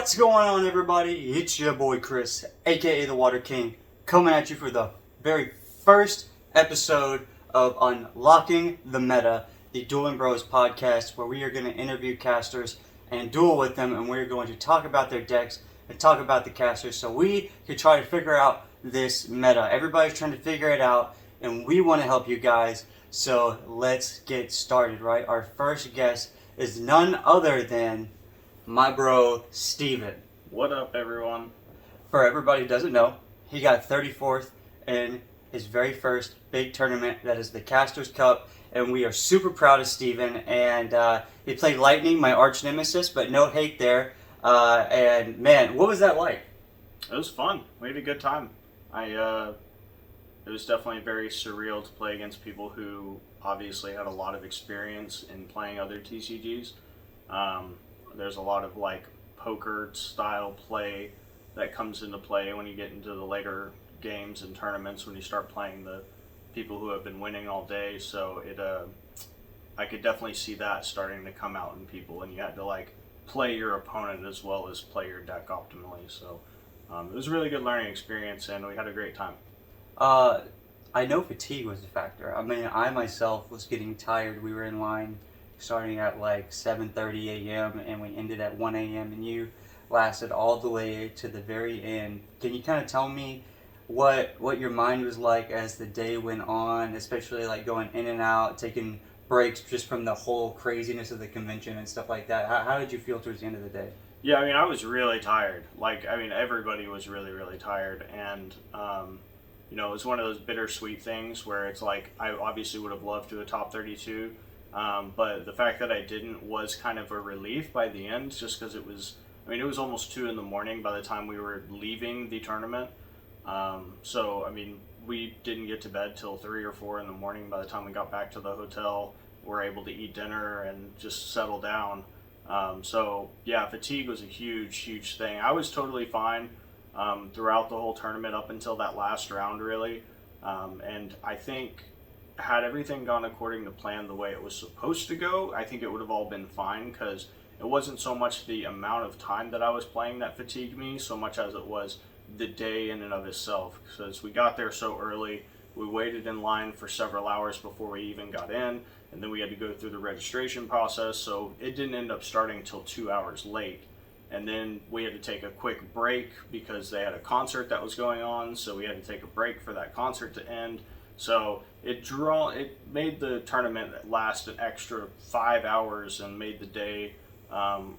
What's going on, everybody? It's your boy Chris, aka the Water King, coming at you for the very first episode of Unlocking the Meta, the Dueling Bros podcast, where we are going to interview casters and duel with them, and we're going to talk about their decks and talk about the casters so we can try to figure out this meta. Everybody's trying to figure it out, and we want to help you guys, so let's get started, right? Our first guest is none other than my bro, Steven. What up, everyone? For everybody who doesn't know, he got 34th in his very first big tournament, that is the Casters Cup, and we are super proud of Steven. And he played Lightning, my arch nemesis, but no hate there. And man, what was that like? It was fun. We had a good time. It was definitely very surreal to play against people who obviously had a lot of experience in playing other TCGs. There's a lot of like poker style play that comes into play when you get into the later games and tournaments, when you start playing the people who have been winning all day. So I could definitely see that starting to come out in people, and you had to like play your opponent as well as play your deck optimally. So it was a really good learning experience, and we had a great time. I know fatigue was a factor. I mean, I myself was getting tired. We were in line starting at like 7:30 a.m. and we ended at 1 a.m. and you lasted all the way to the very end. Can you kind of tell me what your mind was like as the day went on, especially like going in and out, taking breaks just from the whole craziness of the convention and stuff like that? How did you feel towards the end of the day? Yeah, I mean, I was really tired. Everybody was really, really tired. And, it was one of those bittersweet things where it's like, I obviously would have loved to have top 32. But the fact that I didn't was kind of a relief by the end, just because it was almost 2 in the morning by the time we were leaving the tournament. We didn't get to bed till 3 or 4 in the morning. By the time we got back to the hotel, we were able to eat dinner and just settle down. Fatigue was a huge, huge thing. I was totally fine throughout the whole tournament up until that last round, really. And I think had everything gone according to plan the way it was supposed to go, I think it would have all been fine, because it wasn't so much the amount of time that I was playing that fatigued me, so much as it was the day in and of itself. Because we got there so early, we waited in line for several hours before we even got in, and then we had to go through the registration process, so it didn't end up starting until 2 hours late. And then we had to take a quick break because they had a concert that was going on, so we had to take a break for that concert to end. So it made the tournament last an extra 5 hours and made the day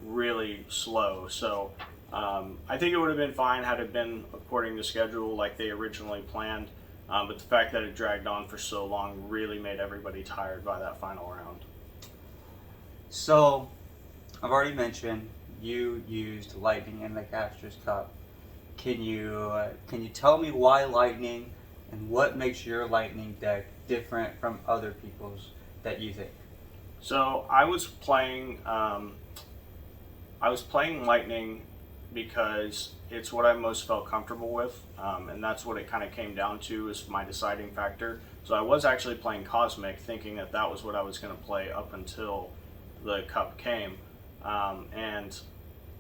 really slow. So I think it would have been fine had it been according to schedule like they originally planned. But the fact that it dragged on for so long really made everybody tired by that final round. So I've already mentioned you used Lightning in the Casters Cup. Can you tell me why Lightning? And what makes your Lightning deck different from other people's that you think? So I was playing Lightning because it's what I most felt comfortable with, and that's what it kind of came down to as my deciding factor. So I was actually playing Cosmic, thinking that was what I was going to play up until the Cup came, and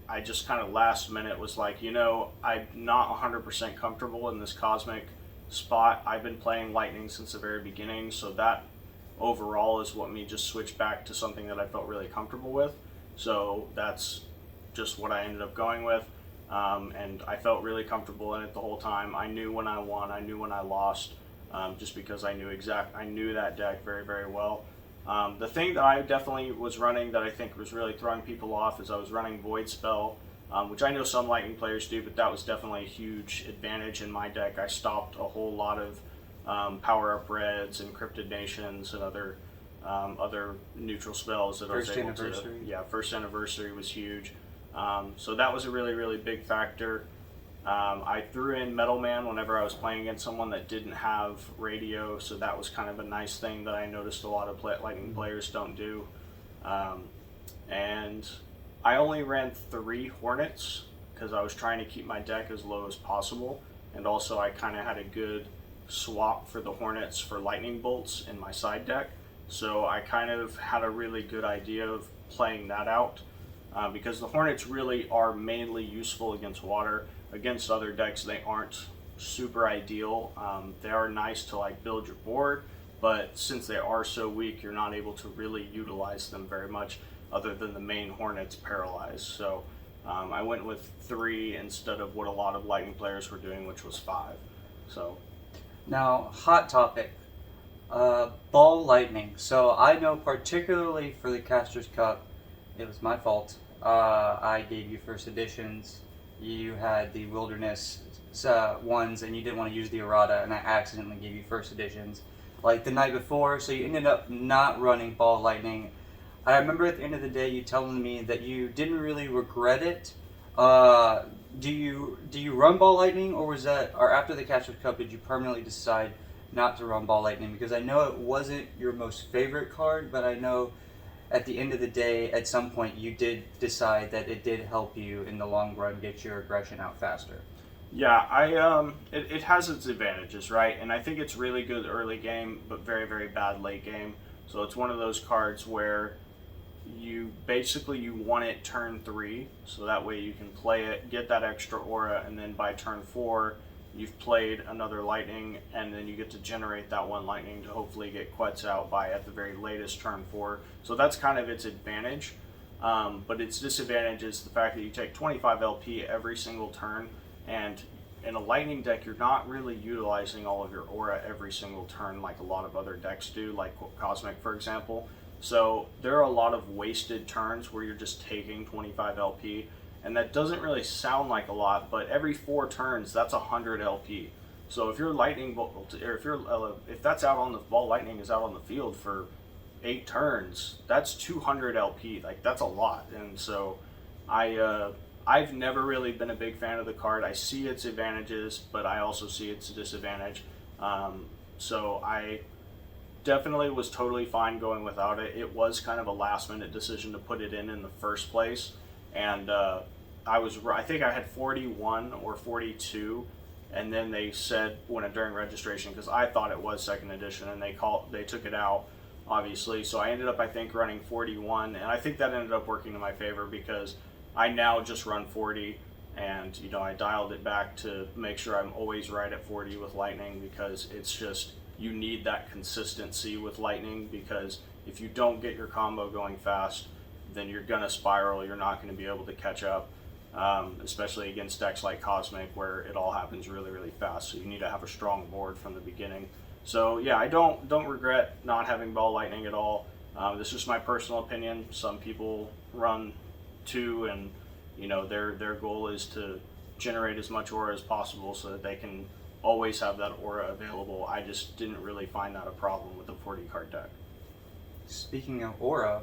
I just kind of last minute was like, I'm not 100% comfortable in this Cosmic spot. I've been playing Lightning since the very beginning, so that overall is what me just switched back to something that I felt really comfortable with. So that's just what I ended up going with, and I felt really comfortable in it the whole time. I knew when I won, I knew when I lost, just because I knew that deck very, very well. The thing that I definitely was running that I think was really throwing people off is I was running Void Spell, which I know some Lightning players do, but that was definitely a huge advantage in my deck. I stopped a whole lot of Power-Up Reds, Encrypted Nations, and other neutral spells that I was able to. Yeah, First Anniversary was huge. So that was a really, really big factor. I threw in Metal Man whenever I was playing against someone that didn't have radio, so that was kind of a nice thing that I noticed a lot of Lightning players don't do. And I only ran 3 Hornets because I was trying to keep my deck as low as possible, and also I kind of had a good swap for the Hornets for Lightning Bolts in my side deck, so I kind of had a really good idea of playing that out. because the Hornets really are mainly useful against water. Against other decks, they aren't super ideal. They are nice to like build your board, but since they are so weak, you're not able to really utilize them very much other than the main Hornets paralyzed. So I went with 3 instead of what a lot of Lightning players were doing, which was 5. So Now, hot topic. Ball lightning. So I know particularly for the Casters Cup, it was my fault. I gave you first editions. You had the Wilderness ones, and you didn't want to use the errata, and I accidentally gave you first editions like the night before. So you ended up not running ball lightning. I remember at the end of the day you telling me that you didn't really regret it. Do you run ball lightning, or was that, or after the Casters Cup did you permanently decide not to run ball lightning? Because I know it wasn't your most favorite card, but I know at the end of the day, at some point, you did decide that it did help you in the long run get your aggression out faster. yeah, it has its advantages, right? And I think it's really good early game, but very, very bad late game. So it's one of those cards where you want it turn 3, so that way you can play it, get that extra aura, and then by turn 4, you've played another lightning, and then you get to generate that one lightning to hopefully get Quetz out by at the very latest turn 4. So that's kind of its advantage. But its disadvantage is the fact that you take 25 LP every single turn, and in a lightning deck, you're not really utilizing all of your aura every single turn like a lot of other decks do, like Cosmic, for example. So there are a lot of wasted turns where you're just taking 25 LP, and that doesn't really sound like a lot, but every 4 turns, that's 100 LP. So if your lightning bolt, or if that's out on the ball, lightning is out on the field for 8 turns, that's 200 LP. Like, that's a lot. And so I've never really been a big fan of the card. I see its advantages, but I also see its disadvantage. So I definitely was totally fine going without it. It was kind of a last minute decision to put it in the first place, and I think I had 41 or 42, and then they said during registration, because I thought it was second edition, and they took it out, obviously. So I ended up, I think, running 41, and I think that ended up working in my favor because I now just run 40, and I dialed it back to make sure I'm always right at 40 with lightning, because it's just, you need that consistency with lightning, because if you don't get your combo going fast, then you're gonna spiral. You're not going to be able to catch up, especially against decks like Cosmic, where it all happens really, really fast. So you need to have a strong board from the beginning. So yeah, I don't regret not having ball lightning at all. This is just my personal opinion. Some people run 2, and their goal is to generate as much aura as possible so that they can always have that aura available. I just didn't really find that a problem with the 40 card deck. Speaking of aura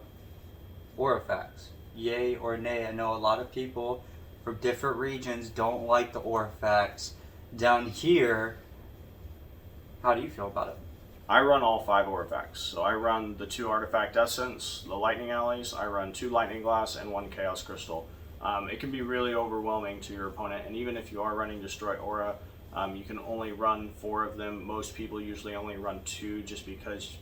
facts, yay or nay? I know a lot of people from different regions don't like the aura facts. Down here, how do you feel about it? I run all 5 Aurifacts. So I run the 2 Artifact Essence, the Lightning Alleys, I run 2 Lightning Glass, and 1 Chaos Crystal. It can be really overwhelming to your opponent, and even if you are running Destroy Aura, you can only run 4 of them. Most people usually only run 2, just because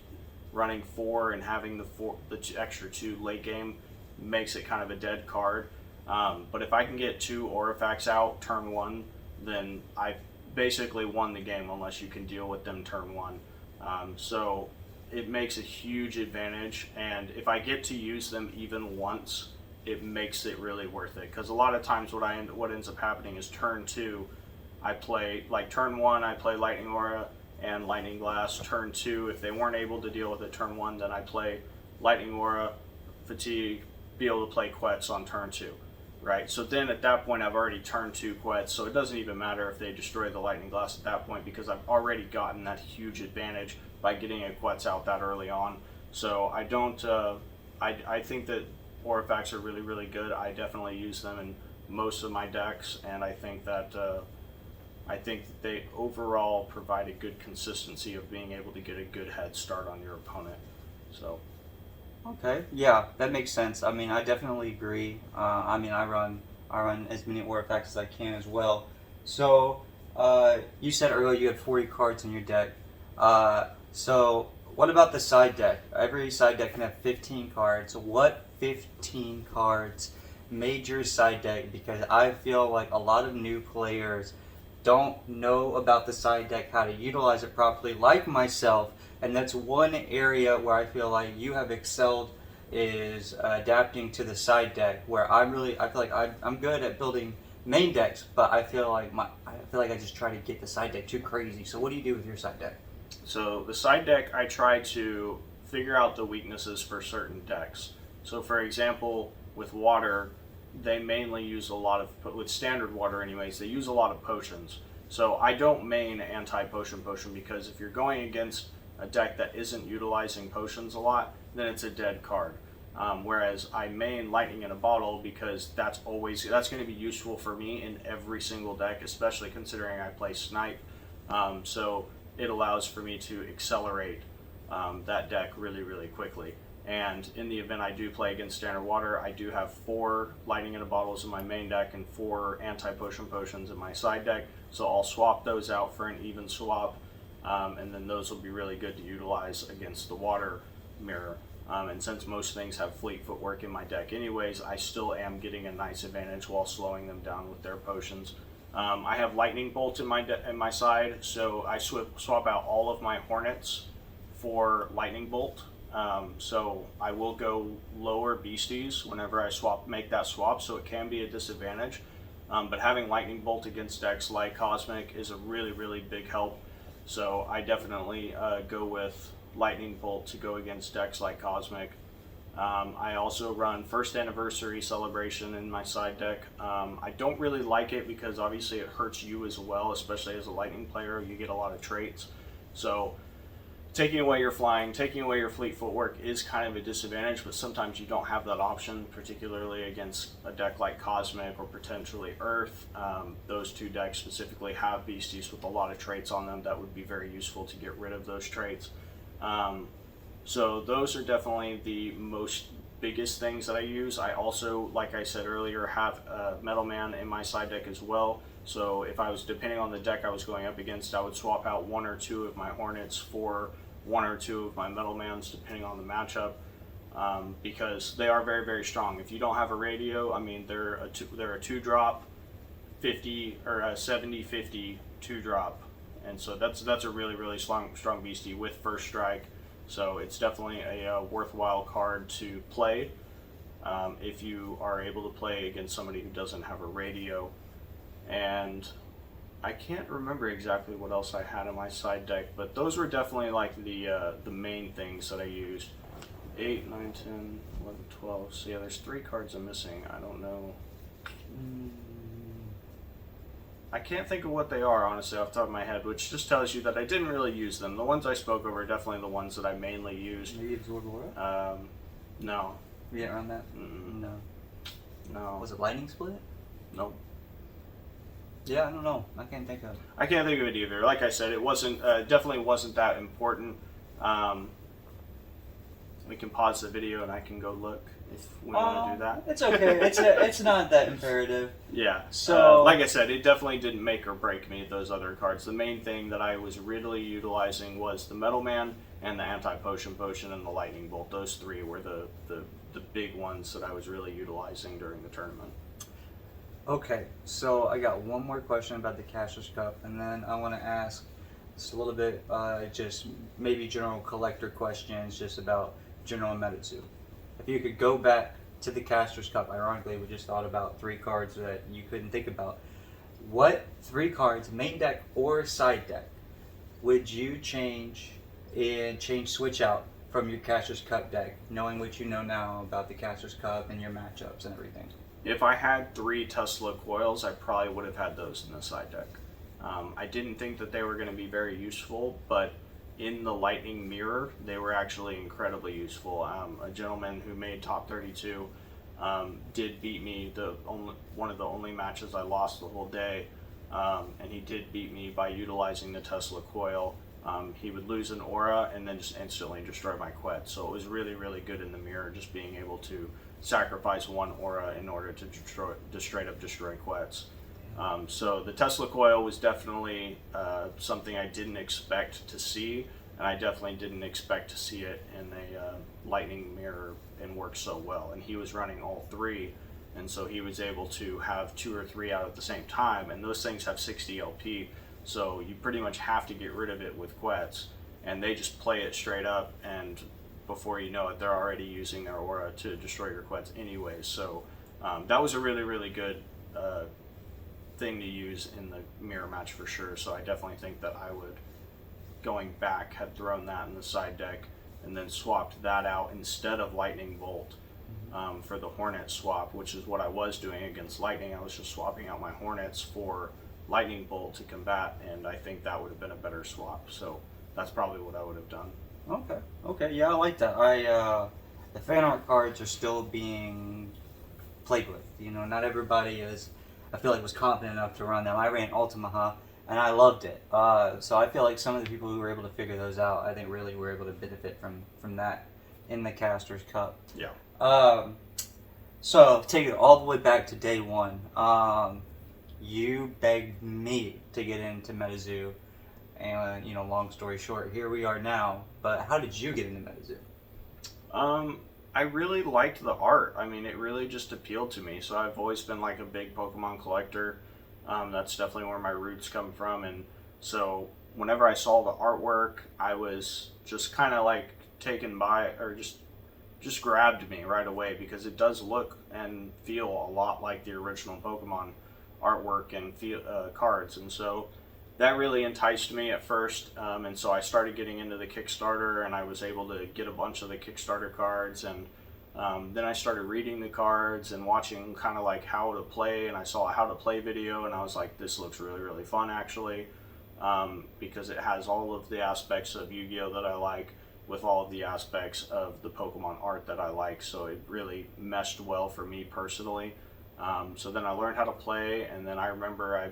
running 4 and having the extra 2 late game makes it kind of a dead card. But if I can get 2 Aurifacts out turn 1, then I basically won the game, unless you can deal with them turn 1. So it makes a huge advantage, and if I get to use them even once, it makes it really worth it. Because a lot of times what ends up happening is turn 2, I play, like turn 1, I play Lightning Aura and Lightning Glass. Turn 2, if they weren't able to deal with it turn 1, then I play Lightning Aura, Fatigue, be able to play Quetz on turn 2. Right, so then at that point I've already turned 2 Quetz, so it doesn't even matter if they destroy the Lightning Glass at that point, because I've already gotten that huge advantage by getting a Quetz out that early on. So I don't, I think that Aurifacts are really, really good. I definitely use them in most of my decks, and I think that they overall provide a good consistency of being able to get a good head start on your opponent. So. Okay, yeah, that makes sense. I mean, I definitely agree. I run as many Aurifacts as I can as well. So, you said earlier you had 40 cards in your deck. So, what about the side deck? Every side deck can have 15 cards. What 15 cards made your side deck? Because I feel like a lot of new players don't know about the side deck, how to utilize it properly, like myself. And that's one area where I feel like you have excelled, is adapting to the side deck. Where I feel like I'm good at building main decks, but I feel like I just try to get the side deck too crazy. So what do you do with your side deck? So the side deck, I try to figure out the weaknesses for certain decks. So for example, with water, they mainly use a lot of, with standard water anyways, they use a lot of potions. So I don't main anti-potion because if you're going against a deck that isn't utilizing potions a lot, then it's a dead card. Whereas I main lightning in a bottle because that's going to be useful for me in every single deck, especially considering I play snipe. So it allows for me to accelerate that deck really, really quickly. And in the event I do play against standard water, I do have 4 lightning in a bottles in my main deck and 4 anti-potion potions in my side deck. So I'll swap those out for an even swap, and then those will be really good to utilize against the water mirror. And since most things have fleet footwork in my deck anyways, I still am getting a nice advantage while slowing them down with their potions. I have lightning bolt in my side, so I swap out all of my hornets for lightning bolt. So I will go lower beasties whenever I make that swap, so it can be a disadvantage. But having lightning bolt against decks like Cosmic is a really, really big help. So I definitely go with lightning bolt to go against decks like Cosmic. I also run first anniversary celebration in my side deck. I don't really like it because obviously it hurts you as well, especially as a lightning player. You get a lot of traits. So taking away your flying, taking away your fleet footwork is kind of a disadvantage, but sometimes you don't have that option, particularly against a deck like Cosmic or potentially Earth. Those 2 decks specifically have beasties with a lot of traits on them that would be very useful to get rid of those traits. So those are definitely the most biggest things that I use. I also, like I said earlier, have a Metal Man in my side deck as well. So if I was, depending on the deck I was going up against, I would swap out 1 or 2 of my Hornets for 1 or 2 of my Metal Mans, depending on the matchup, because they are very, very strong. If you don't have a radio, I mean, they're a 2-drop, 50 or a 70-50 2-drop, and so that's a really, really strong beastie with first strike. So it's definitely a worthwhile card to play if you are able to play against somebody who doesn't have a radio. And I can't remember exactly what else I had in my side deck, but those were definitely like the main things that I used. 8, 9, 10, 11, 12. So yeah, there's 3 cards I'm missing. I don't know. I can't think of what they are, honestly, off the top of my head, which just tells you that I didn't really use them. The ones I spoke over are definitely the ones that I mainly used. Maybe Absorb Aura? No. You didn't run that? Mm-mm. No. Was it Lightning Split? Nope. Yeah, I don't know. I can't think of it. I can't think of it either. Like I said, it wasn't definitely wasn't that important. We can pause the video and I can go look if we want to do that. It's okay. It's not that imperative. Yeah. So, like I said, it definitely didn't make or break me, those other cards. The main thing that I was really utilizing was the Metal Man and the Anti-Potion Potion and the Lightning Bolt. Those 3 were the big ones that I was really utilizing during the tournament. Okay, so I got one more question about the Caster's Cup, and then I want to ask just a little bit, just maybe general collector questions, just about general meta too. If you could go back to the Caster's Cup, ironically, we just thought about 3 cards that you couldn't think about. What 3 cards, main deck or side deck, would you switch out from your Caster's Cup deck, knowing what you know now about the Caster's Cup and your matchups and everything? If I had 3 Tesla coils, I probably would have had those in the side deck. I didn't think that they were going to be very useful, but in the Lightning Mirror, they were actually incredibly useful. A gentleman who made top 32 did beat me, one of the only matches I lost the whole day, and he did beat me by utilizing the Tesla coil. He would lose an aura and then just instantly destroy my Quet. So it was really, really good in the mirror, just being able to sacrifice 1 aura in order to straight up destroy Quets. So the Tesla coil was definitely something I didn't expect to see, and I definitely didn't expect to see it in a lightning mirror and work so well. And he was running all 3, and so he was able to have 2 or 3 out at the same time, and those things have 60 LP, so you pretty much have to get rid of it with Quets, and they just play it straight up, and before you know it, they're already using their aura to destroy your Quets anyways. So that was a really, really good thing to use in the mirror match for sure. So I definitely think that I would, going back, had thrown that in the side deck and then swapped that out instead of Lightning Bolt for the Hornet swap, which is what I was doing against Lightning. I was just swapping out my Hornets for Lightning Bolt to combat, and I think that would have been a better swap. So that's probably what I would have done. Okay, yeah, I like that. The fan art cards are still being played with. You know, not everybody is, I feel like, was confident enough to run them. I ran Ultimaha, and I loved it. So I feel like some of the people who were able to figure those out, I think really were able to benefit from that in the Casters Cup. Yeah. So take it all the way back to day one. You begged me to get into MetaZoo, and long story short, here we are now. But how did you get into MetaZoo? I really liked the art. I mean, it really just appealed to me. So I've always been like a big Pokemon collector. That's definitely where my roots come from. And so whenever I saw the artwork, I was just kind of like taken by, or just grabbed me right away, because it does look and feel a lot like the original Pokemon artwork and cards. And so that really enticed me at first, and so I started getting into the Kickstarter, and I was able to get a bunch of the Kickstarter cards, and then I started reading the cards and watching kind of like how to play, and I saw a how to play video, and I was like, this looks really, really fun actually, because it has all of the aspects of Yu-Gi-Oh that I like with all of the aspects of the Pokemon art that I like, so it really meshed well for me personally. So then I learned how to play, and then I remember I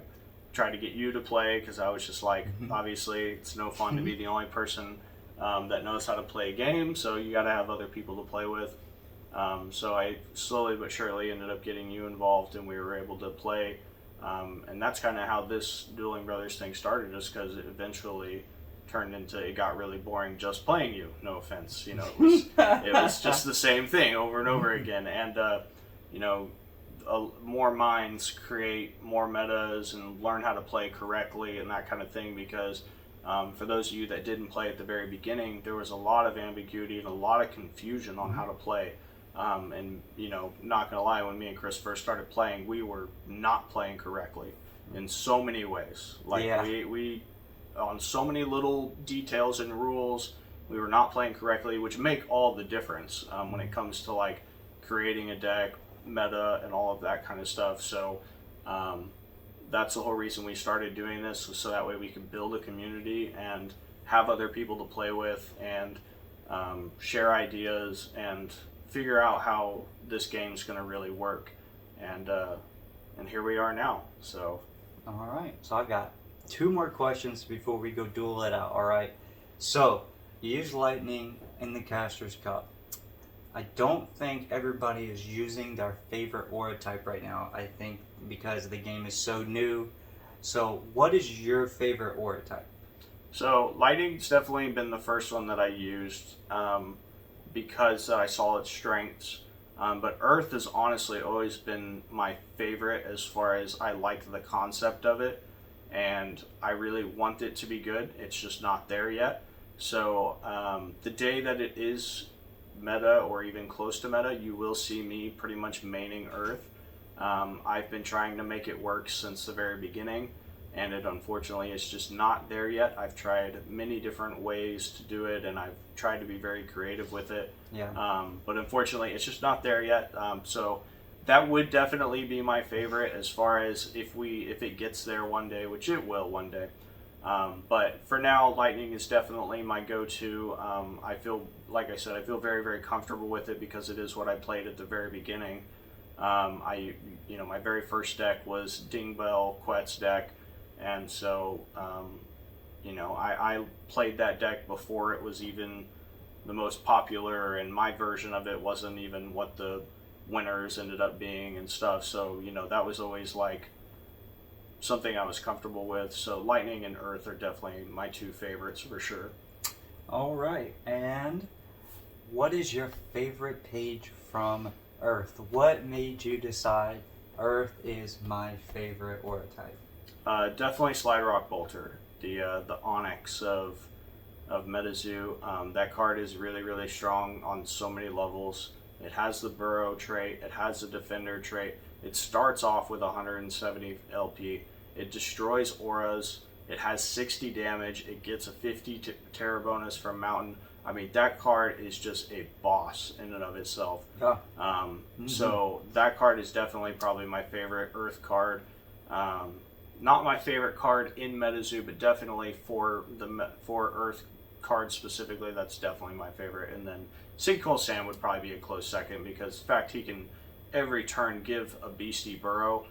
tried to get you to play, because I was just like, obviously it's no fun to be the only person that knows how to play a game, so you got to have other people to play with. So I slowly but surely ended up getting you involved, and we were able to play, and that's kind of how this Dueling Brothers thing started, just because it eventually turned into, it got really boring just playing you, no offense, it was just the same thing over and over again, and more minds create more metas and learn how to play correctly and that kind of thing, because for those of you that didn't play at the very beginning, there was a lot of ambiguity and a lot of confusion on how to play, and not gonna lie, when me and Chris first started playing, we were not playing correctly in so many ways. Like, we on so many little details and rules, we were not playing correctly, which make all the difference when it comes to like creating a deck, meta, and all of that kind of stuff. So that's the whole reason we started doing this, so that way we can build a community and have other people to play with, and share ideas and figure out how this game's going to really work, and here we are now. So all right, so I've got 2 more questions before we go duel it out. All right, so you use Lightning in the Casters Cup. I don't think everybody is using their favorite aura type right now, I think, because the game is so new. So what is your favorite aura type? So Lightning's definitely been the first one that I used, because I saw its strengths. But Earth has honestly always been my favorite, as far as I like the concept of it, and I really want it to be good. It's just not there yet. So the day that it is meta, or even close to meta, you will see me pretty much maining Earth. I've been trying to make it work since the very beginning, and it unfortunately is just not there yet. I've tried many different ways to do it, and I've tried to be very creative with it. But unfortunately it's just not there yet. So that would definitely be my favorite, as far as if it gets there one day, which it will one day. But for now, Lightning is definitely my go-to. I feel, like I said, I feel very, very comfortable with it, because it is what I played at the very beginning. My very first deck was Dingbell Quet's deck, and so I played that deck before it was even the most popular, and my version of it wasn't even what the winners ended up being and stuff. So that was always like something I was comfortable with. So Lightning and Earth are definitely my 2 favorites for sure. All right, and what is your favorite page from Earth. What made you decide Earth is my favorite aura type? Definitely Slide Rock Bolter, the Onyx of MetaZoo. That card is really, really strong on so many levels. It has the Burrow trait, it has the Defender trait. It starts off with 170 LP. It destroys auras. It has 60 damage. It gets a 50 terror bonus from Mountain. I mean, that card is just a boss in and of itself. Yeah. So that card is definitely probably my favorite Earth card. Not my favorite card in MetaZoo, but definitely for Earth cards specifically, that's definitely my favorite. And then Sinkhole Sam would probably be a close second because, in fact, he can every turn give a beastie Burrow.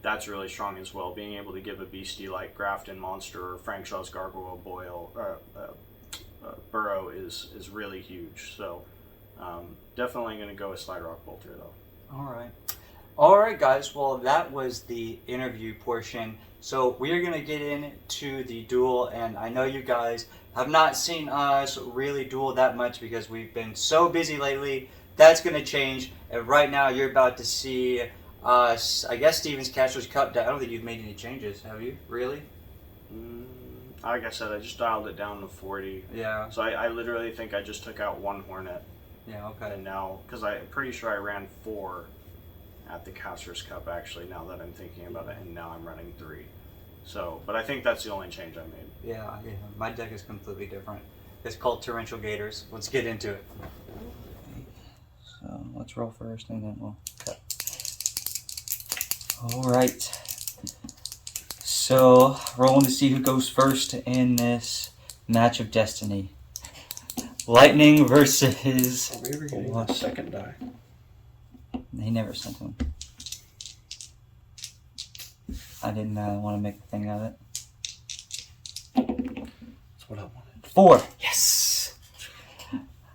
That's really strong as well. Being able to give a beastie like Grafton Monster or Frank Shaw's Gargoyle Boyle Burrow is really huge. So definitely going to go with Slide Rock Bolter though. All right, guys. Well, that was the interview portion. So we are going to get into the duel, and I know you guys have not seen us really duel that much because we've been so busy lately. That's going to change, and right now you're about to see us. I guess Steven's Castro's Cup deck. I don't think you've made any changes, have you? Really? Like I said, I just dialed it down to 40. Yeah. So I literally think I just took out one Hornet. Yeah, okay. And now, because I'm pretty sure I ran 4 at the Castro's Cup actually, now that I'm thinking about it, and now I'm running 3. So, but I think that's the only change I made. Yeah. My deck is completely different. It's called Torrential Gators. Let's get into it. So let's roll first and then we'll cut. Alright. So, rolling to see who goes first in this match of destiny. Lightning versus... Are we ever getting a second die? He never sent one. I didn't want to make a thing of it. That's what I wanted. 4! Yes!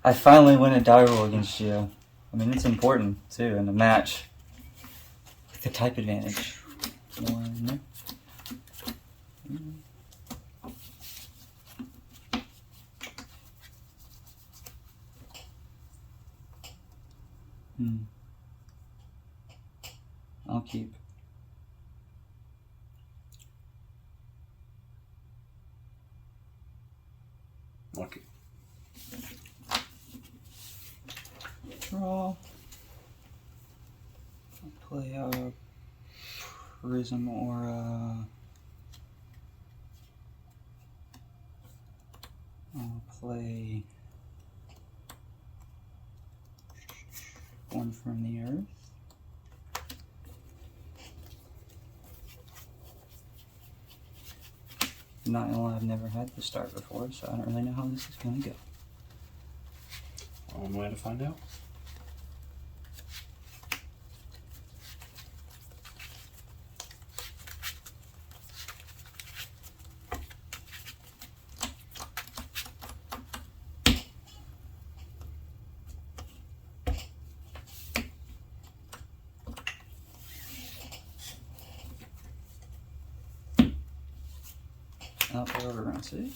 I finally win a die roll against you. I mean, it's important, too, in a match. With the type advantage. 1. I'll keep. Lucky. Draw. I'll play a Prism or a... I'll play one from the Earth. Not gonna lie, I've never had this start before, so I don't really know how this is gonna go. One way to find out. I'll play over round 6.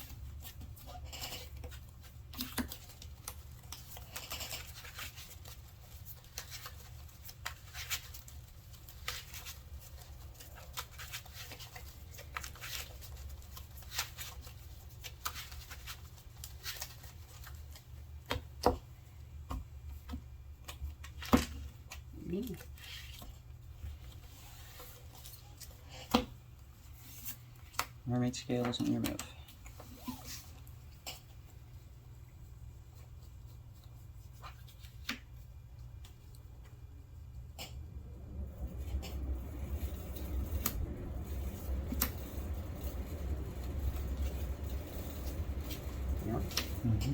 Mermaid Scale isn't your move. Mm-hmm.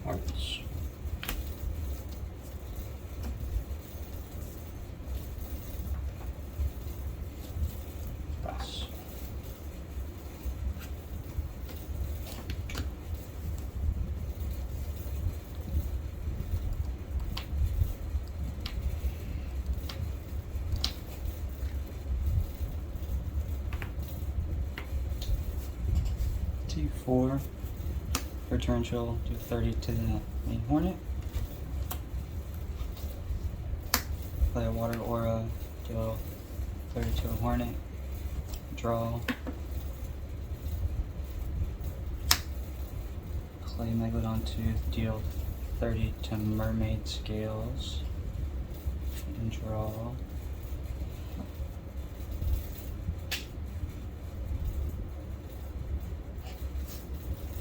Hearts. see 4 for Torrential, do 30 to the main Hornet. Play a Water Aura, deal 30 to a Hornet. Draw. Clay Megalodon Tooth, deal 30 to Mermaid Scales. And draw.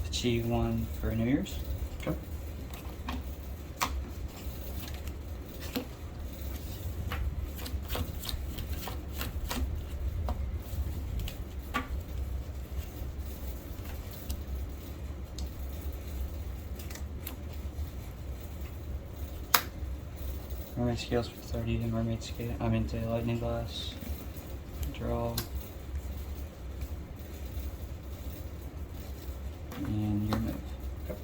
Achieve 1 for New Year's. Okay. Mermaid Scales for 30 to Mermaid Scale. I'm into Lightning Glass. Draw. And your move. Yep.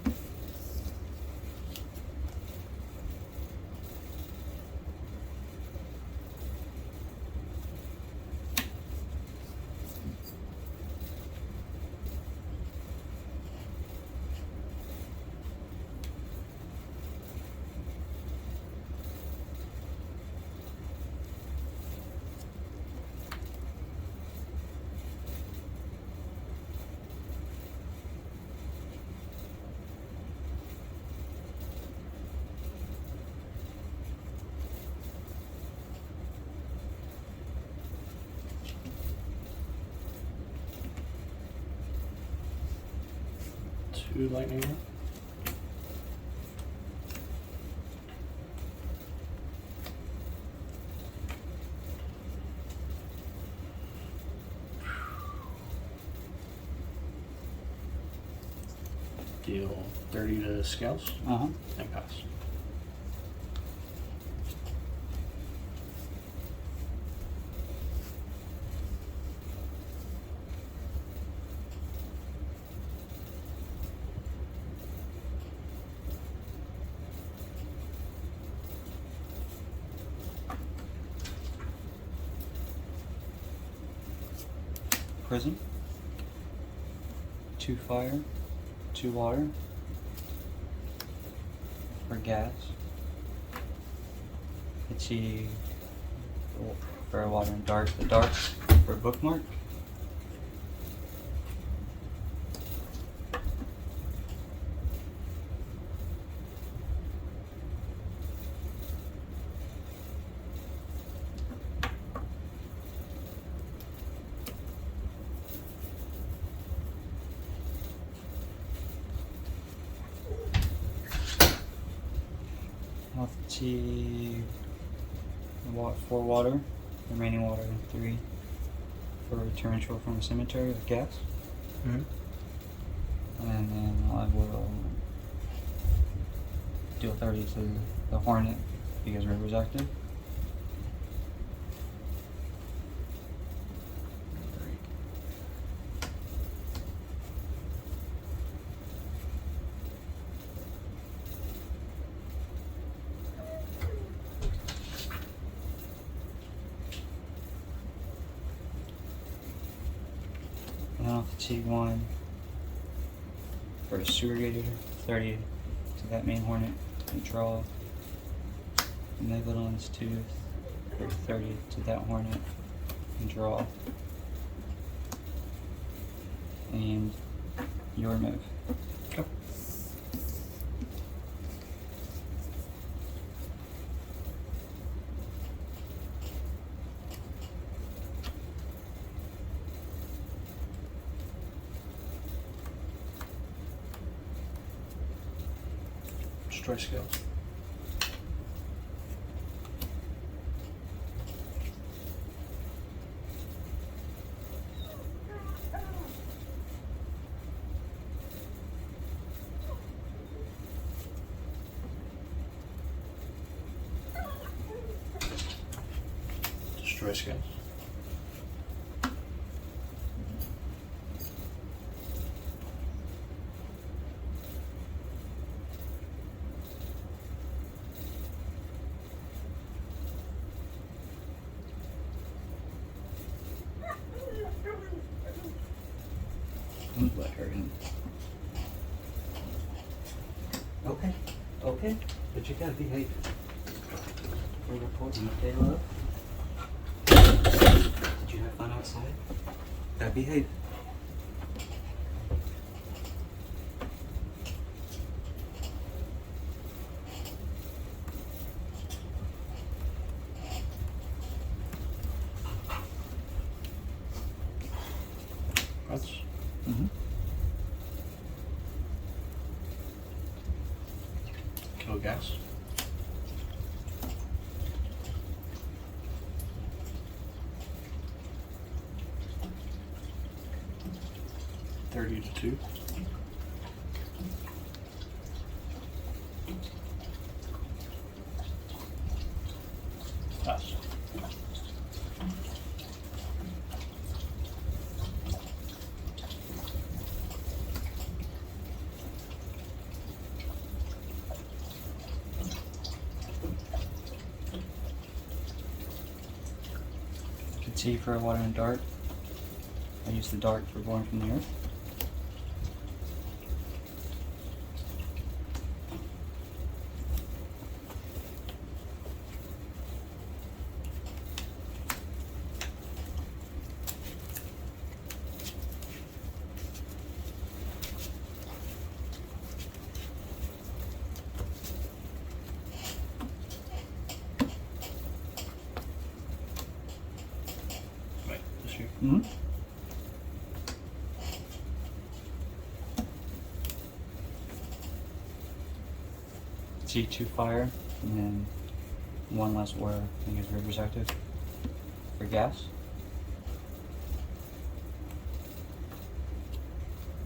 Two lightning round. Deal 30 to scales and pass. Prison. 2 fire. 2 water. For gas. Achieve for a water and dark. The dark for a bookmark. I'll achieve 4 water, remaining water and 3 for Torrential from the cemetery with gas. Mm-hmm. And then I will deal 30 to the Hornet because River's active. And I'll achieve 1 for a Sewer Gator, 30 to that main Hornet, and draw. Megalodon's Tooth for 30 to that Hornet, and draw. And your move. Okay. Destroy scales. Destroy scales. Let her in. Okay, okay, but you gotta behave. We're reporting, okay, love? Did you have fun outside? Gotta behave. That's. Mm-hmm. Kill gas. $30 to 2. Pass. T for a water and dart. I use the dart for born from the earth. Wait, this here. Mm-hmm. T2 fire, and then one less where I think his river's active. For gas.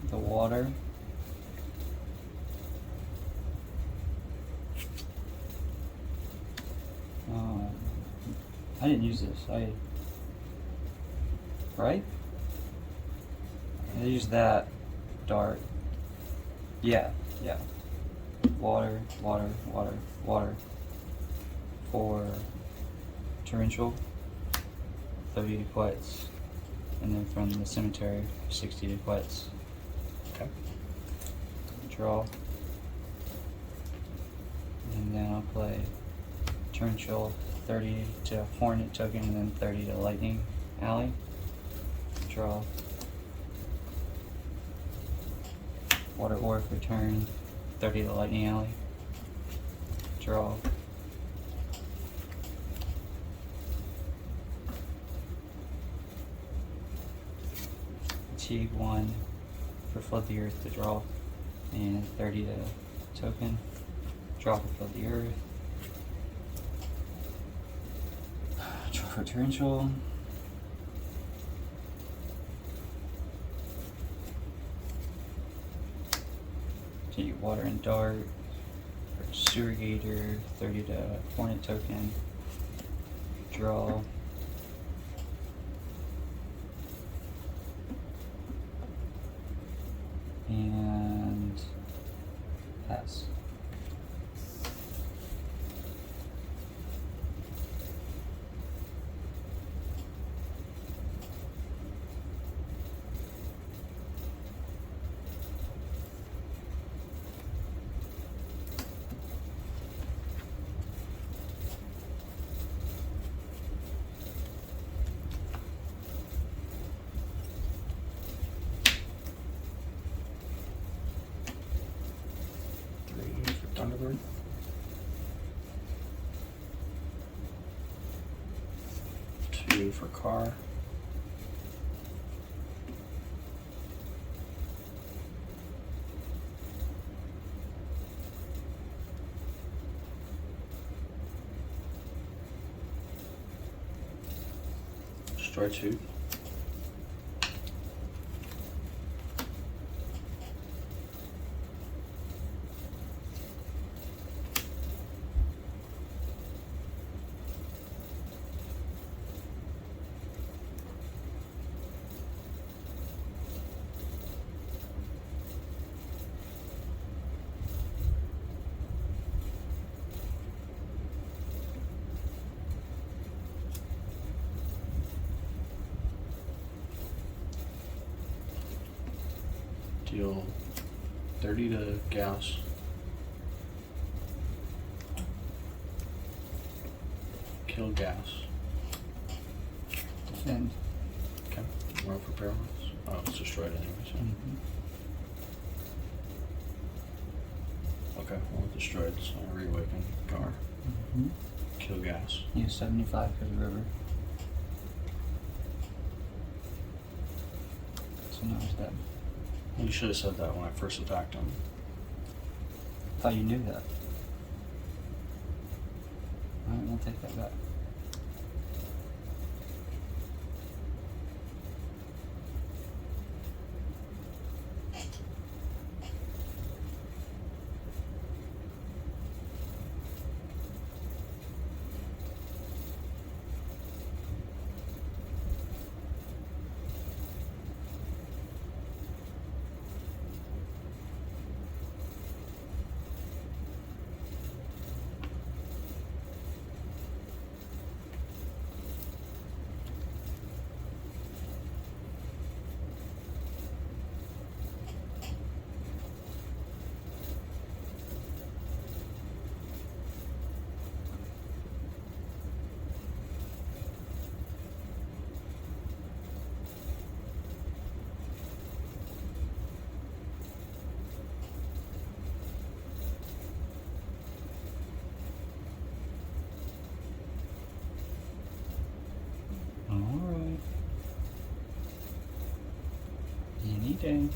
The water. I didn't use this. Right? I used that dart. Yeah. Water. For Torrential, 30 quets. And then from the cemetery, 60 quets. Okay. Draw. And then I'll play Torrential, 30 to Hornet token, and then 30 to Lightning Alley. Draw. Water Orc return, 30 to Lightning Alley. Draw. Fatigue 1 for Flood the Earth to draw, and 30 to token. Draw for Flood the Earth. Draw for Torrential. Take Water and Dart for Sewer Gator, 30 to Hornet token. Draw. And pass. Thunderbird. Two for car. Destroy 2. Deal 30 to Gauss. Kill Gauss. Defend. Okay. Roll for paralyze. Oh, it's destroyed anyway, so. Okay, well, it's destroyed, so I reawaken Gar. Kill Gas. Use 75 because of river. So now he's dead. Well, you should have said that when I first attacked him. Thought you knew that. Alright, we'll take that back. Alright. Any day.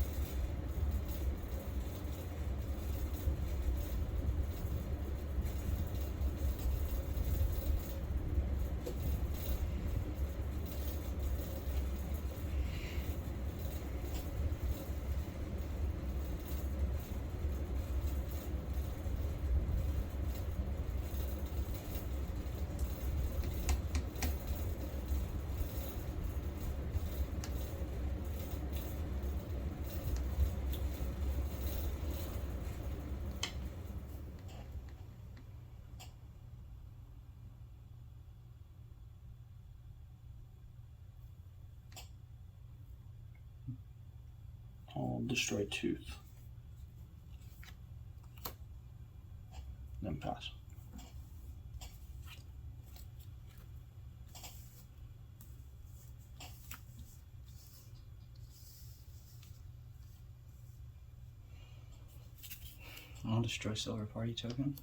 I'll destroy Tooth. Then pass. I'll destroy Silver Party token.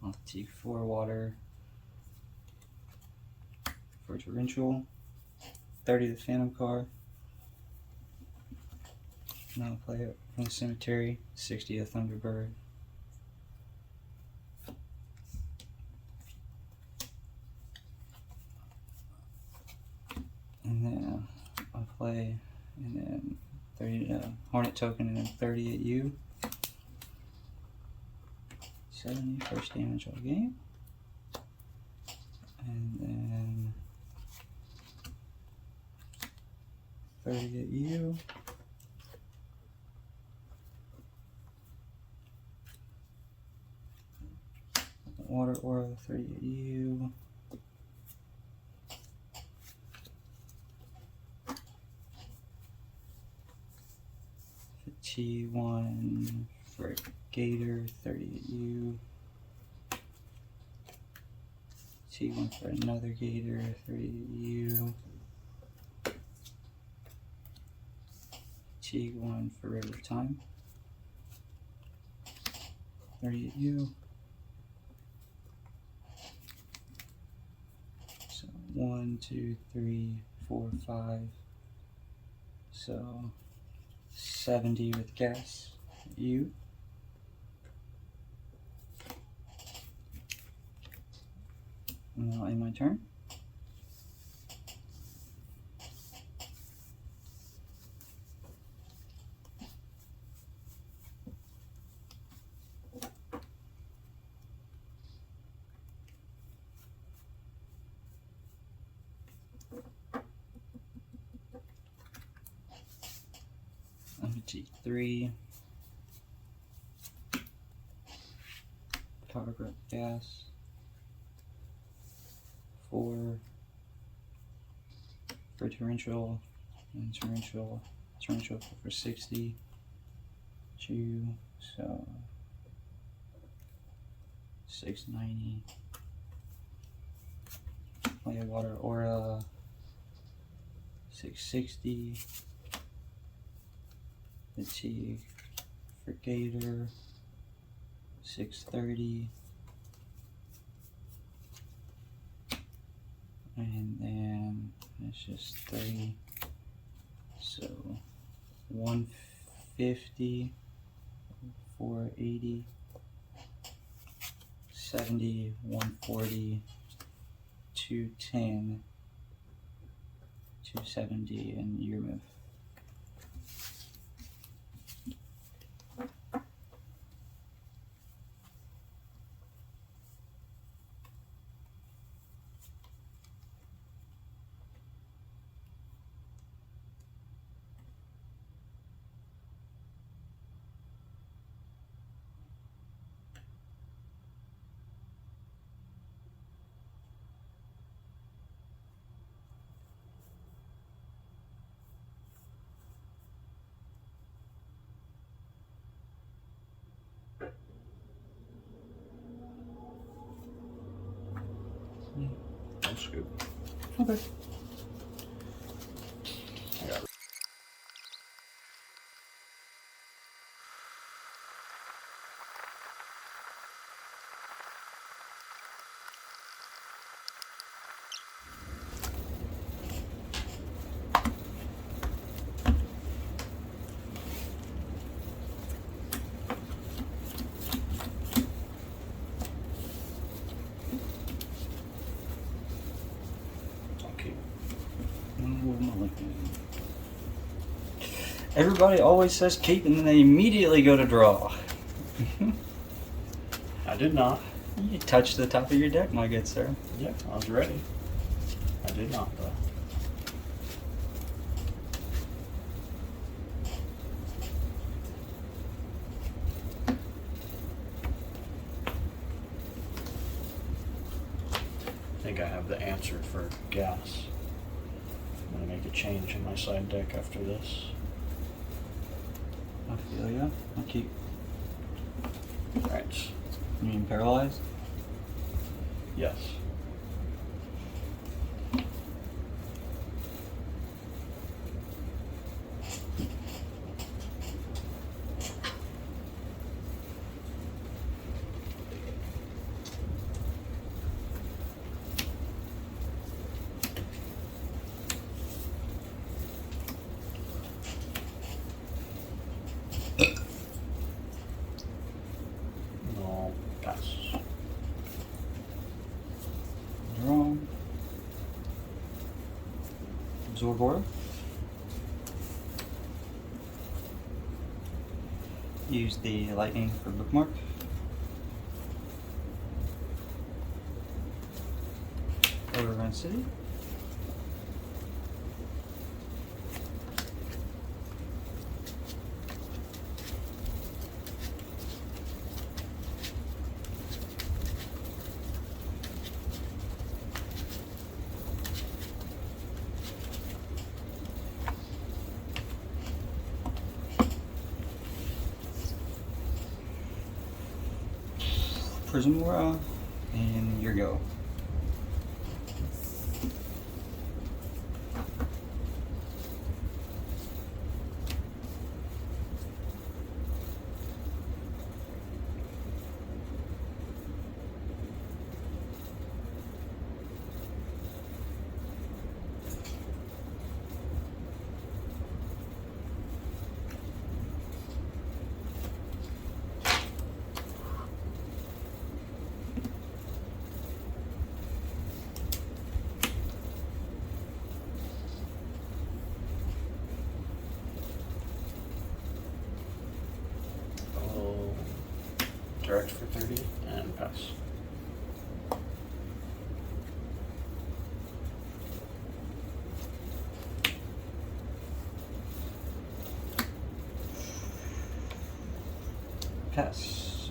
I'll take 4 water for Torrential. 30 the Phantom card. Now I'll play it from the cemetery. 60 a Thunderbird. And then I'll play, and then 30 Hornet token, and then 30 at you. 70 first damage all game. And then 30 at you. Water Aura, 30 at you. T1 for Gator, 30 at you. T1 for another Gator, 30 at you. T1 for River of Time, 30 at you. So 1, 2, 3, 4, 5. So 70 with gas at you. And then I'll end my turn. I'm gonna take 3. Power grip gas. 4, for Torrential, and Torrential for 60. 2, so 690. Play Water Aura, 660. Fatigue for Gator, 630. And then it's just 3. So 150, 480, 70, 140, 210, 270, and your move. No scoop. Okay. I got Everybody always says keep, and then they immediately go to draw. I did not. You touched the top of your deck, my good sir. Yeah, I was ready. I did not, though. I think I have the answer for gas. I'm going to make a change in my side deck after this. I feel ya. I'll keep. Alright. You mean paralyzed? Yes. No, pass. Wrong. Absorb aura. Use the lightning for bookmark. Overrun City. Prism Aura, and your go. Oh, direct for 30 and pass. Pass.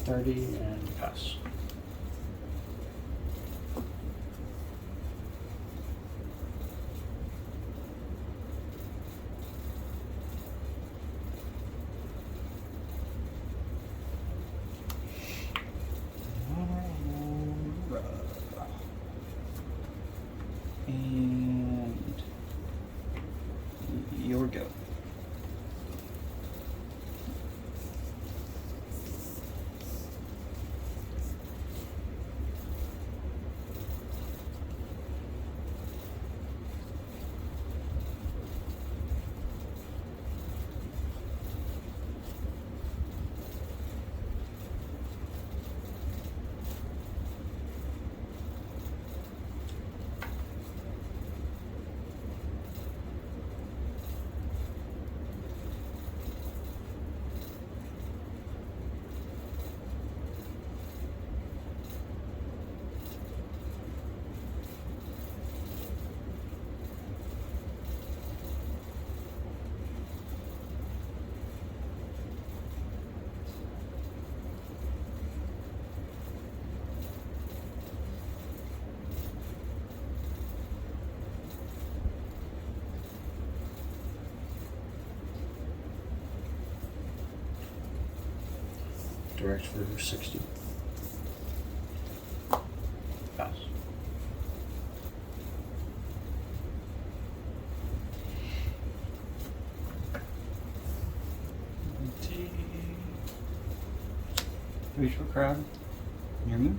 30 and pass. And your go. Direct for 60. Pass. Reach for crab. Your move.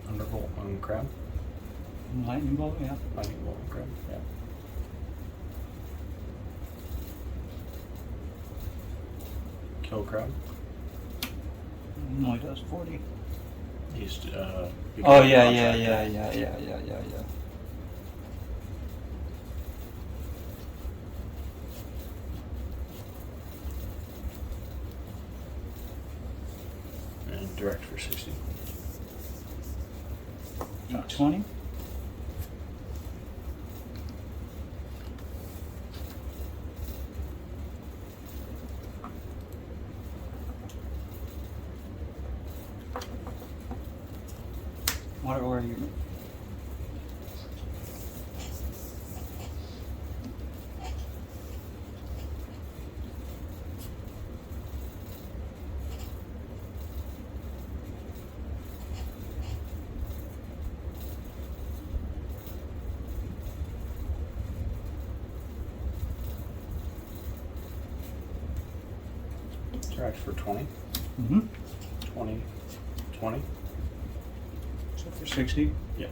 Underbolt on crab. Lightning bolt, yeah. Lightning bolt on crab. Yeah. Kill crab. Only does 40. He's Oh becoming yeah, a yeah, contractor. yeah. And direct for 60. Eat 20. What order you? Direct for 20. Mm-hmm. 20. 20. So for 60. Yeah.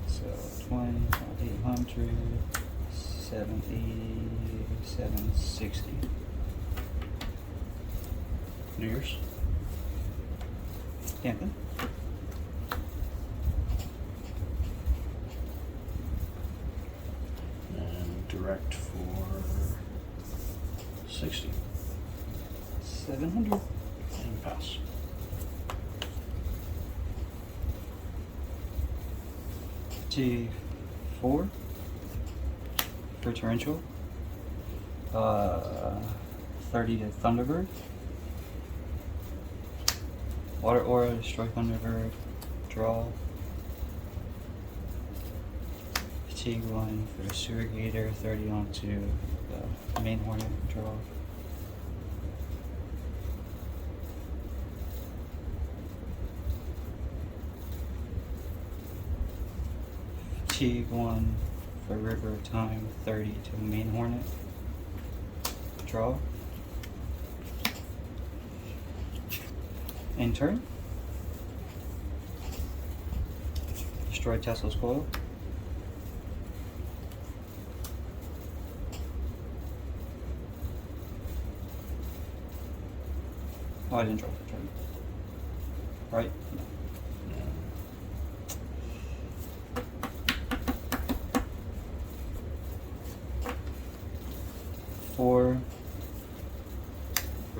So 20, 800, 70, 760. New Year's. Damping. And direct for 60. 700. And pass. G4 for Torrential. 30 to Thunderbird. Water Aura, destroy Thunderbird. Draw. Fatigue 1 for Sewer Gator. 30 onto the main Hornet. Draw. Fatigue 1 for River of Time, 30 to main Hornet. Draw. In turn. Destroy Tesla's Coil. Oh, I didn't draw the turn. Right? No.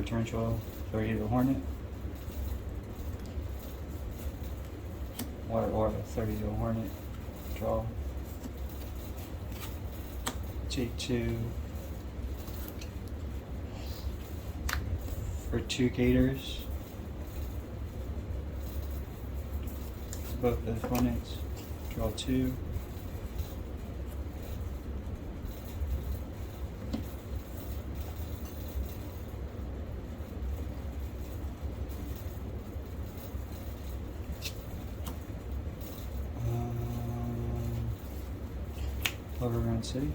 Torrential, 30 to Hornet. Water Aura, 30 to Hornet. Draw. Take 2 for 2 Gators. Both the opponents. Draw 2. Overground City.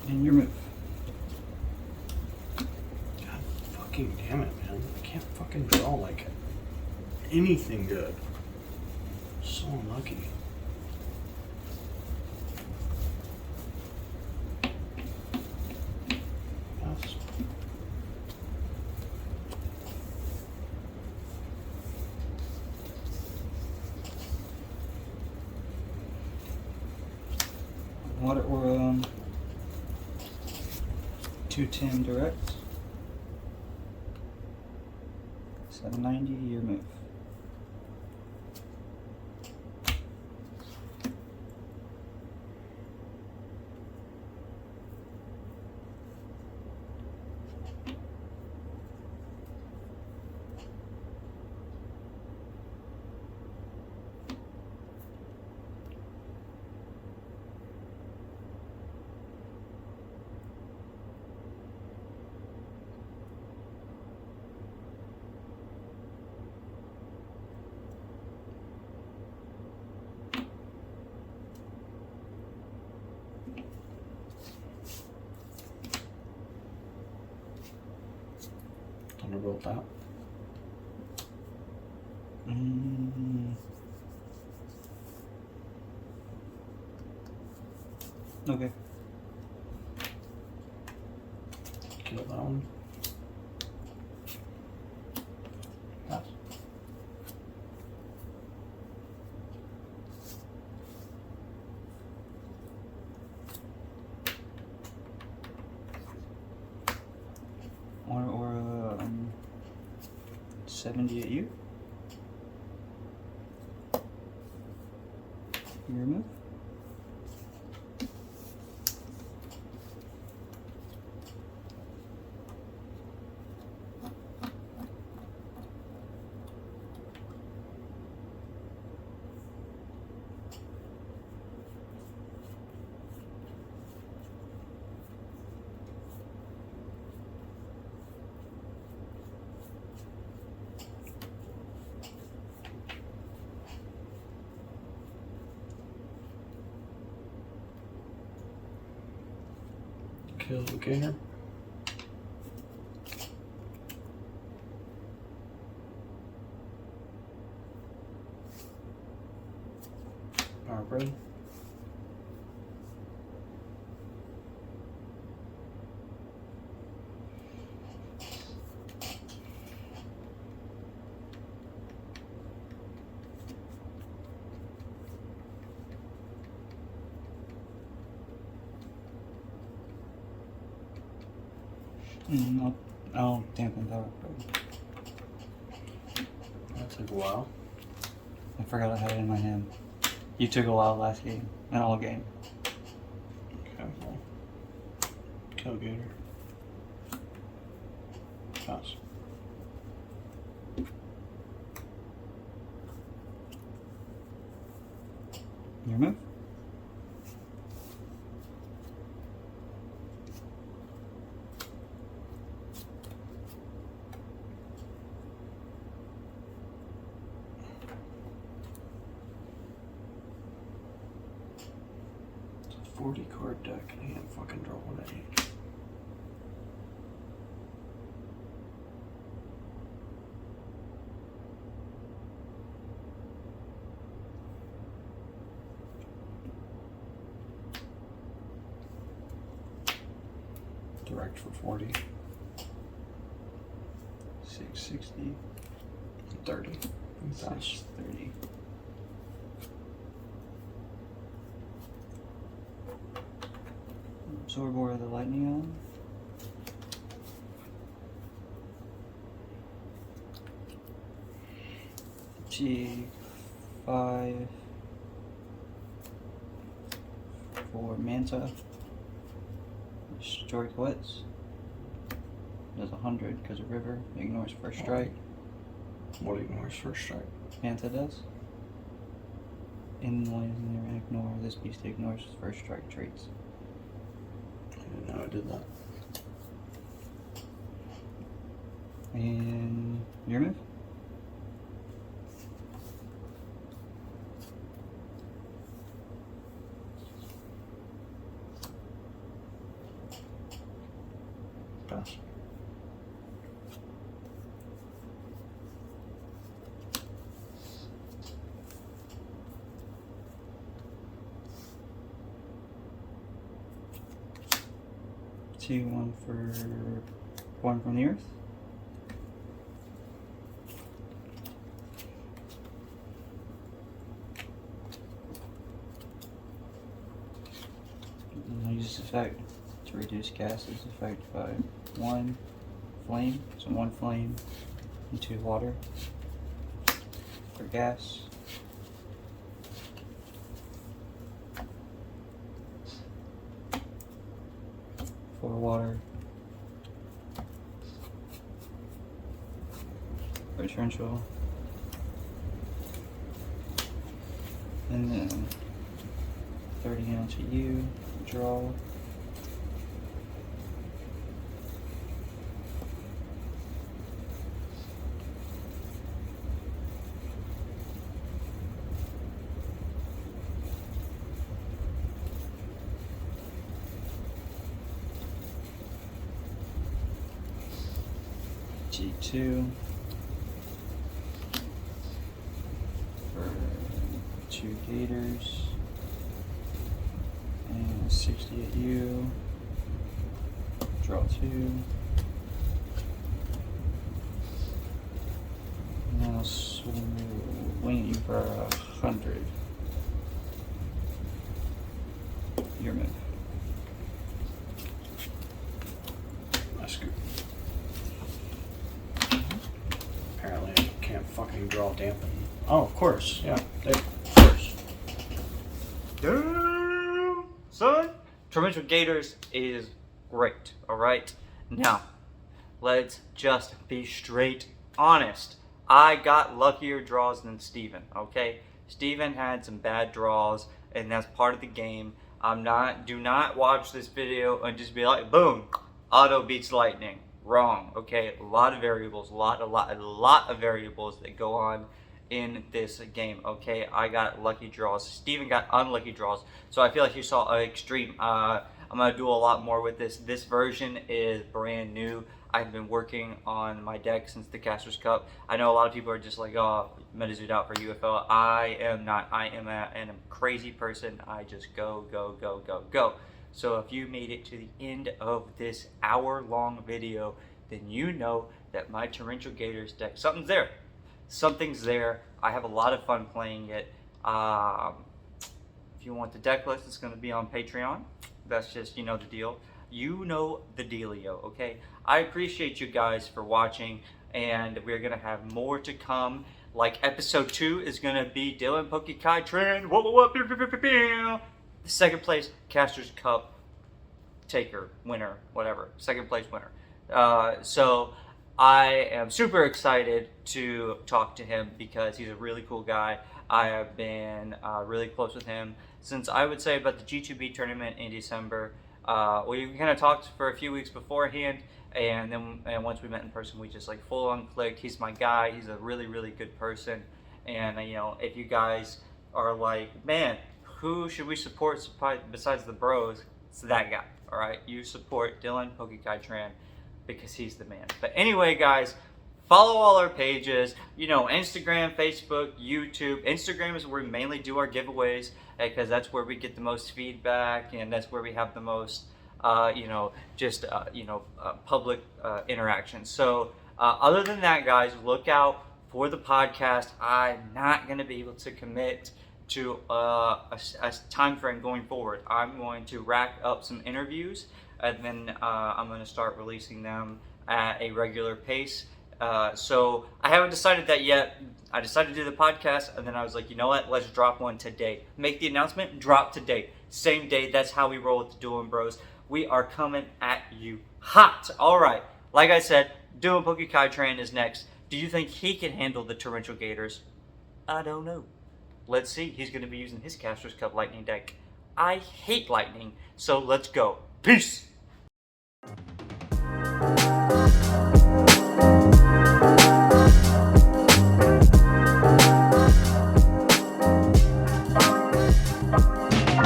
And your move. God fucking damn it, man. I can't fucking draw like anything good. So unlucky. Yes. Water Aura. 210 direct. 790, your move. Thunderbolt out. Okay. Kill that one. Pass. Water Aura 70 at you. Your move. Kill the gainer. Power bread. I'll dampen that. That took a while. I forgot I had it in my hand. You took a while last game, and all game. Okay, well. Kill gator. Pass. Your move. It's a 40 card deck. I can't fucking draw one of each. Direct for 40. 660. 30. Slash 30. Absorb Aura of the Lightning on. G5 for Manta. Destroy Quets. Does 100 because of River. Ignores first strike. What ignores first strike? Manta does. Ignore. This beast ignores first strike traits. I didn't know I did that. And your move? Pass. One for Born from the Earth. And I use this effect to reduce Gas's effect by 1 flame, so 1 flame and 2 water for Gas. For water. For Torrential. And then 30 down to you. Draw. G2 for 2 Gators and 60 at you. Draw 2. And I'll swing you for 100. Your move. That's good. Apparently I can't fucking draw dampen. Oh, of course. Yeah. Of course. Damn, son. Torrential Gators is great, alright? Now, let's just be straight honest. I got luckier draws than Steven, okay? Steven had some bad draws, and that's part of the game. Do not watch this video and just be like, boom, auto beats lightning. Wrong, okay? A lot of variables, a lot of variables that go on in this game, okay? I got lucky draws. Steven got unlucky draws. So I feel like you saw an extreme. I'm gonna do a lot more with this. This version is brand new. I've been working on my deck since the Casters Cup. I know a lot of people are just like, oh, meta-zood out for UFL. I am not. I am a crazy person. I just go, go, go, go, go. So if you made it to the end of this hour-long video, then you know that my Torrential Gators deck, something's there. Something's there. I have a lot of fun playing it. If you want the deck list, it's going to be on Patreon. That's just, you know the deal. You know the dealio, okay? I appreciate you guys for watching, and we're going to have more to come. Like episode 2 is going to be Dylan, Poke.Khai, Tran, the second place Casters Cup taker, winner, whatever. Second place winner. So I am super excited to talk to him because he's a really cool guy. I have been really close with him since I would say about the G2B tournament in December. We kind of talked for a few weeks beforehand, and then once we met in person, we just like full on clicked. He's my guy. He's a really, really good person. And you know, if you guys are like, man, who should we support besides the bros? It's that guy. All right, you support Dylan, Poke.Khai, Tran, because he's the man. But anyway, guys, follow all our pages. You know, Instagram, Facebook, YouTube. Instagram is where we mainly do our giveaways because that's where we get the most feedback and that's where we have the most public interaction. So other than that, guys, look out for the podcast. I'm not going to be able to commit to a time frame going forward. I'm going to rack up some interviews, and then I'm going to start releasing them at a regular pace. So I haven't decided that yet. I decided to do the podcast, and then I was like, you know what? Let's drop one today. Make the announcement, drop today. Same day. That's how we roll with the Dueling Bros. We are coming at you hot. All right. Like I said, Dueling Poke.Khai Tran is next. Do you think he can handle the Torrential Gators? I don't know. Let's see. He's going to be using his Caster's Cup Lightning deck. I hate lightning, so let's go. Peace!